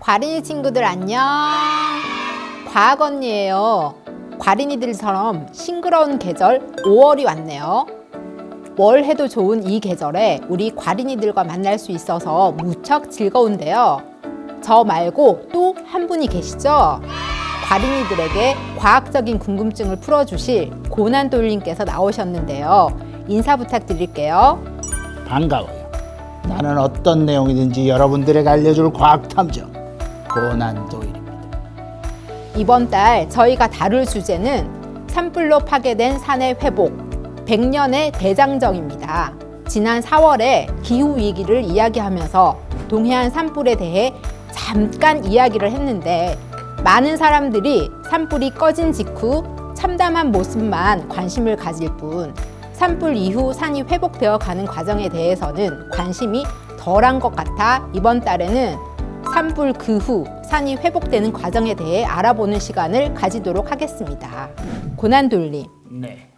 과린이 친구들 안녕. 과학 언니예요. 과린이들처럼 싱그러운 계절 5월이 왔네요. 뭘 해도 좋은 이 계절에 우리 과린이들과 만날 수 있어서 무척 즐거운데요. 저 말고 또 한 분이 계시죠? 과린이들에게 과학적인 궁금증을 풀어주실 고난돌님께서 나오셨는데요. 인사 부탁드릴게요. 반가워요. 나는 어떤 내용이든지 여러분들에게 알려줄 과학탐정 고난도일입니다. 이번 달 저희가 다룰 주제는 산불로 파괴된 산의 회복, 100년의 대장정입니다. 지난 4월에 기후위기를 이야기하면서 동해안 산불에 대해 잠깐 이야기를 했는데 많은 사람들이 산불이 꺼진 직후 참담한 모습만 관심을 가질 뿐 산불 이후 산이 회복되어 가는 과정에 대해서는 관심이 덜한 것 같아 이번 달에는 산불 그 후 산이 회복되는 과정에 대해 알아보는 시간을 가지도록 하겠습니다. 고난돌님, 네.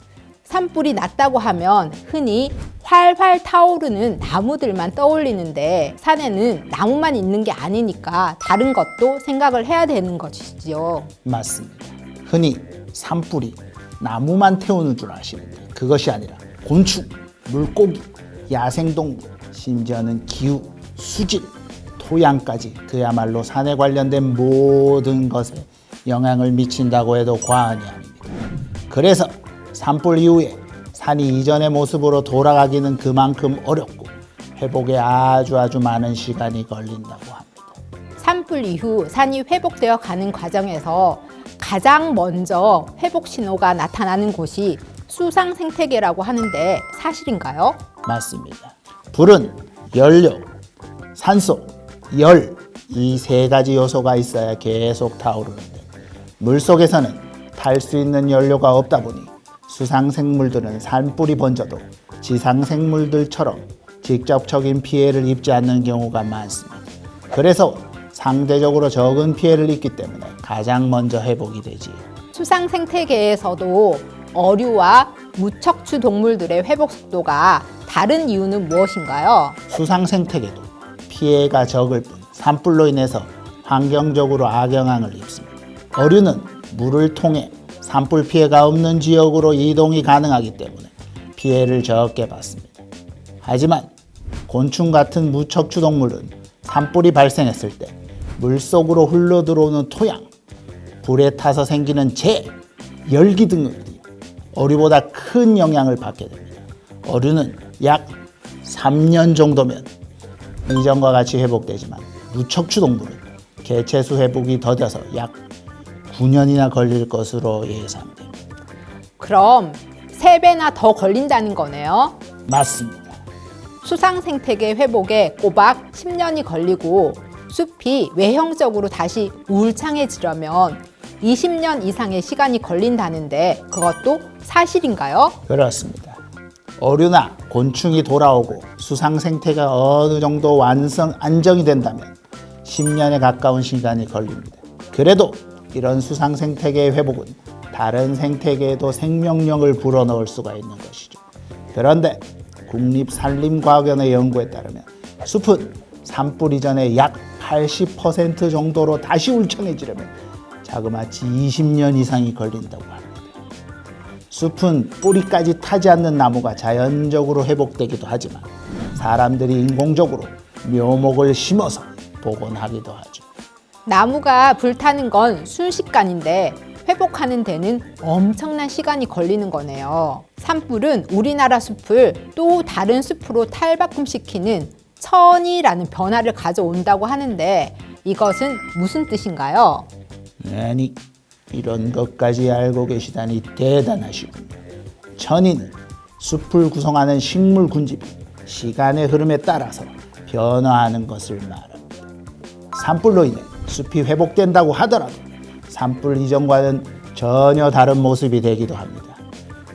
산불이 났다고 하면 흔히 활활 타오르는 나무들만 떠올리는데 산에는 나무만 있는 게 아니니까 다른 것도 생각을 해야 되는 것이지요. 맞습니다. 흔히 산불이 나무만 태우는 줄 아시는데 그것이 아니라 곤충, 물고기, 야생동물, 심지어는 기후, 수질, 토양까지 그야말로 산에 관련된 모든 것에 영향을 미친다고 해도 과언이 아닙니다. 그래서 산불 이후에 산이 이전의 모습으로 돌아가기는 그만큼 어렵고 회복에 아주 많은 시간이 걸린다고 합니다. 산불 이후 산이 회복되어 가는 과정에서 가장 먼저 회복 신호가 나타나는 곳이 수상 생태계라고 하는데 사실인가요? 맞습니다. 불은 연료, 산소, 열, 이 세 가지 요소가 있어야 계속 타오르는데 물속에서는 탈 수 있는 연료가 없다 보니 수상생물들은 산불이 번져도 지상생물들처럼 직접적인 피해를 입지 않는 경우가 많습니다. 그래서 상대적으로 적은 피해를 입기 때문에 가장 먼저 회복이 되지요. 수상 생태계에서도 어류와 무척추 동물들의 회복 속도가 다른 이유는 무엇인가요? 수상생태계도 피해가 적을 뿐 산불로 인해서 환경적으로 악영향을 입습니다. 어류는 물을 통해 산불 피해가 없는 지역으로 이동이 가능하기 때문에 피해를 적게 받습니다. 하지만 곤충 같은 무척추 동물은 산불이 발생했을 때 물속으로 흘러들어오는 토양, 불에 타서 생기는 재, 열기 등들이 어류보다 큰 영향을 받게 됩니다. 어류는 약 3년 정도면 이전과 같이 회복되지만 무척추 동물은 개체수 회복이 더뎌서 약 9년이나 걸릴 것으로 예상됩니다. 그럼 3배나 더 걸린다는 거네요. 맞습니다. 수상 생태계 회복에 꼬박 10년이 걸리고 숲이 외형적으로 다시 울창해지려면 20년 이상의 시간이 걸린다는데 그것도 사실인가요? 그렇습니다. 어류나 곤충이 돌아오고 수상 생태가 어느 정도 안정이 된다면 10년에 가까운 시간이 걸립니다. 그래도 이런 수상 생태계의 회복은 다른 생태계에도 생명력을 불어넣을 수가 있는 것이죠. 그런데 국립산림과학원의 연구에 따르면 숲은 산불 이전에 약 80% 정도로 다시 울창해지려면 자그마치 20년 이상이 걸린다고 합니다. 숲은 뿌리까지 타지 않는 나무가 자연적으로 회복되기도 하지만 사람들이 인공적으로 묘목을 심어서 복원하기도 하죠. 나무가 불타는 건 순식간인데 회복하는 데는 엄청난 시간이 걸리는 거네요. 산불은 우리나라 숲을 또 다른 숲으로 탈바꿈시키는 천이라는 변화를 가져온다고 하는데 이것은 무슨 뜻인가요? 아니, 이런 것까지 알고 계시다니 대단하시군요. 천이는 숲을 구성하는 식물 군집이 시간의 흐름에 따라서 변화하는 것을 말합니다. 산불로 인해 숲이 회복된다고 하더라도 산불 이전과는 전혀 다른 모습이 되기도 합니다.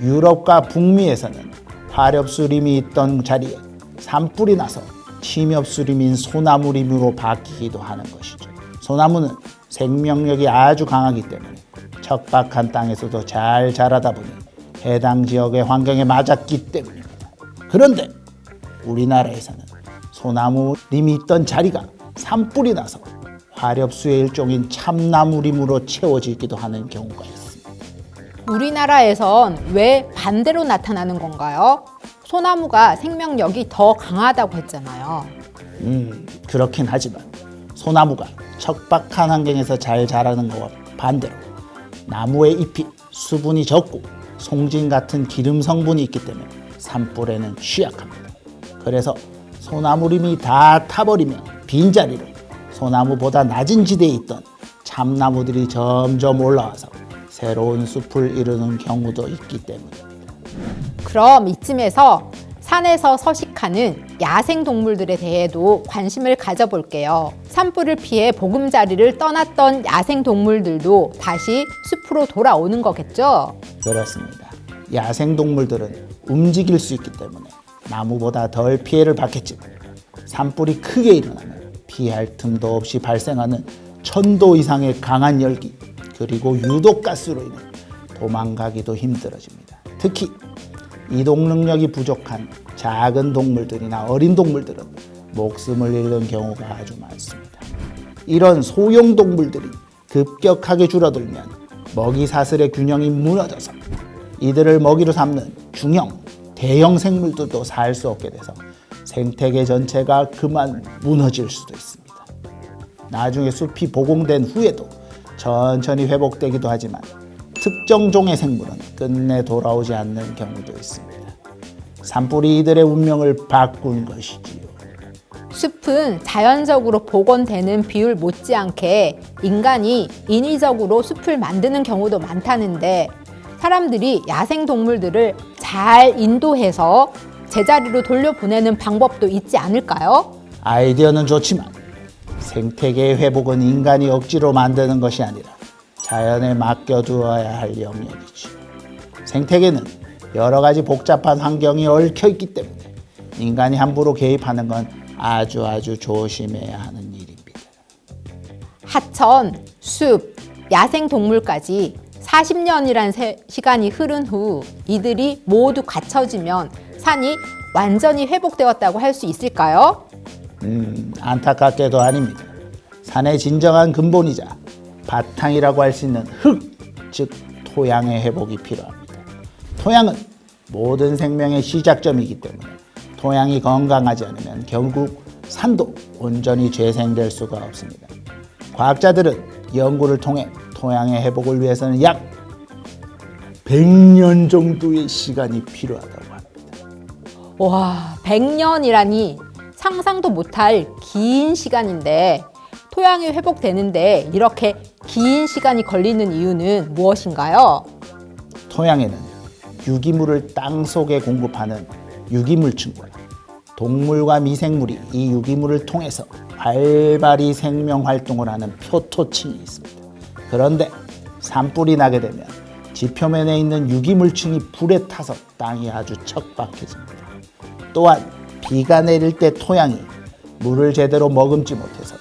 유럽과 북미에서는 화렵수림이 있던 자리에 산불이 나서 침엽수림인 소나무림으로 바뀌기도 하는 것이죠. 소나무는 생명력이 아주 강하기 때문에 척박한 땅에서도 잘 자라다 보니 해당 지역의 환경에 맞았기 때문입니다. 그런데 우리나라에서는 소나무림이 있던 자리가 산불이 나서 발엽수의 일종인 참나무림으로 채워지기도 하는 경우가 있습니다. 우리나라에선 왜 반대로 나타나는 건가요? 소나무가 생명력이 더 강하다고 했잖아요. 그렇긴 하지만 소나무가 척박한 환경에서 잘 자라는 것과 반대로 나무의 잎이 수분이 적고 송진 같은 기름 성분이 있기 때문에 산불에는 취약합니다. 그래서 소나무림이 다 타버리면 빈자리로 소나무보다 낮은 지대에 있던 참나무들이 점점 올라와서 새로운 숲을 이루는 경우도 있기 때문입니다. 그럼 이쯤에서 산에서 서식하는 야생 동물들에 대해도 관심을 가져볼게요. 산불을 피해 보금자리를 떠났던 야생 동물들도 다시 숲으로 돌아오는 거겠죠? 그렇습니다. 야생 동물들은 움직일 수 있기 때문에 나무보다 덜 피해를 받겠지만 산불이 크게 일어나면 피할 틈도 없이 발생하는 1000도 이상의 강한 열기 그리고 유독가스로 인해 도망가기도 힘들어집니다. 특히 이동 능력이 부족한 작은 동물들이나 어린 동물들은 목숨을 잃는 경우가 아주 많습니다. 이런 소형 동물들이 급격하게 줄어들면 먹이 사슬의 균형이 무너져서 이들을 먹이로 삼는 중형, 대형 생물들도 살 수 없게 돼서 생태계 전체가 그만 무너질 수도 있습니다. 나중에 숲이 복원된 후에도 천천히 회복되기도 하지만 특정 종의 생물은 끝내 돌아오지 않는 경우도 있습니다. 산불이 이들의 운명을 바꾼 것이지요. 숲은 자연적으로 복원되는 비율 못지않게 인간이 인위적으로 숲을 만드는 경우도 많다는데 사람들이 야생 동물들을 잘 인도해서 제자리로 돌려보내는 방법도 있지 않을까요? 아이디어는 좋지만 생태계의 회복은 인간이 억지로 만드는 것이 아니라 자연에 맡겨두어야 할 영역이지요. 생태계는 여러 가지 복잡한 환경이 얽혀 있기 때문에 인간이 함부로 개입하는 건 아주 조심해야 하는 일입니다. 하천, 숲, 야생 동물까지 40년이란 시간이 흐른 후 이들이 모두 갖춰지면 산이 완전히 회복되었다고 할 수 있을까요? 안타깝게도 아닙니다. 산의 진정한 근본이자 바탕이라고 할 수 있는 흙, 즉 토양의 회복이 필요합니다. 토양은 모든 생명의 시작점이기 때문에 토양이 건강하지 않으면 결국 산도 온전히 재생될 수가 없습니다. 과학자들은 연구를 통해 토양의 회복을 위해서는 약 100년 정도의 시간이 필요하다고 합니다. 와, 100년이라니 상상도 못할 긴 시간인데 토양이 회복되는데 이렇게 긴 시간이 걸리는 이유는 무엇인가요? 토양에는 유기물을 땅 속에 공급하는 유기물층과 동물과 미생물이 이 유기물을 통해서 활발히 생명 활동을 하는 표토층이 있습니다. 그런데 산불이 나게 되면 지표면에 있는 유기물층이 불에 타서 땅이 아주 척박해집니다. 또한 비가 내릴 때 토양이 물을 제대로 머금지 못해서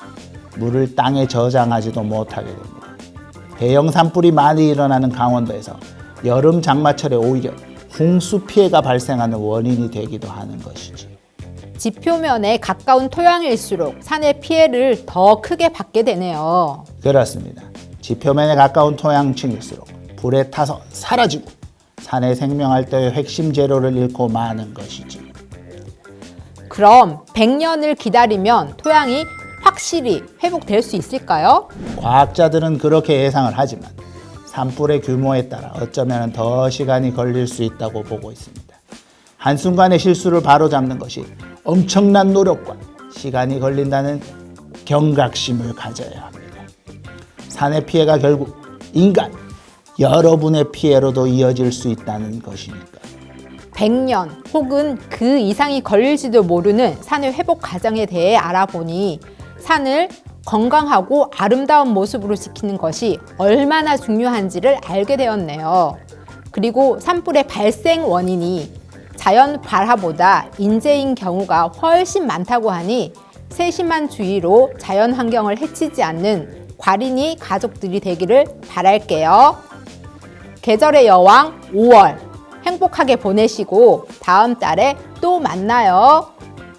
물을 땅에 저장하지도 못하게 됩니다. 대형 산불이 많이 일어나는 강원도에서 여름 장마철에 오히려 홍수 피해가 발생하는 원인이 되기도 하는 것이지. 지표면에 가까운 토양일수록 산의 피해를 더 크게 받게 되네요. 그렇습니다. 지표면에 가까운 토양층일수록 불에 타서 사라지고 산의 생명활동의 핵심 재료를 잃고 마는 것이지. 그럼 100년을 기다리면 토양이 확실히 회복될 수 있을까요? 과학자들은 그렇게 예상을 하지만 산불의 규모에 따라 어쩌면 더 시간이 걸릴 수 있다고 보고 있습니다. 한순간의 실수를 바로잡는 것이 엄청난 노력과 시간이 걸린다는 경각심을 가져야 합니다. 산의 피해가 결국 인간, 여러분의 피해로도 이어질 수 있다는 것이니까. 100년 혹은 그 이상이 걸릴지도 모르는 산의 회복 과정에 대해 알아보니 산을 건강하고 아름다운 모습으로 지키는 것이 얼마나 중요한지를 알게 되었네요. 그리고 산불의 발생 원인이 자연 발화보다 인재인 경우가 훨씬 많다고 하니 세심한 주의로 자연 환경을 해치지 않는 과린이 가족들이 되기를 바랄게요. 계절의 여왕 5월 행복하게 보내시고 다음 달에 또 만나요.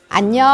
안녕.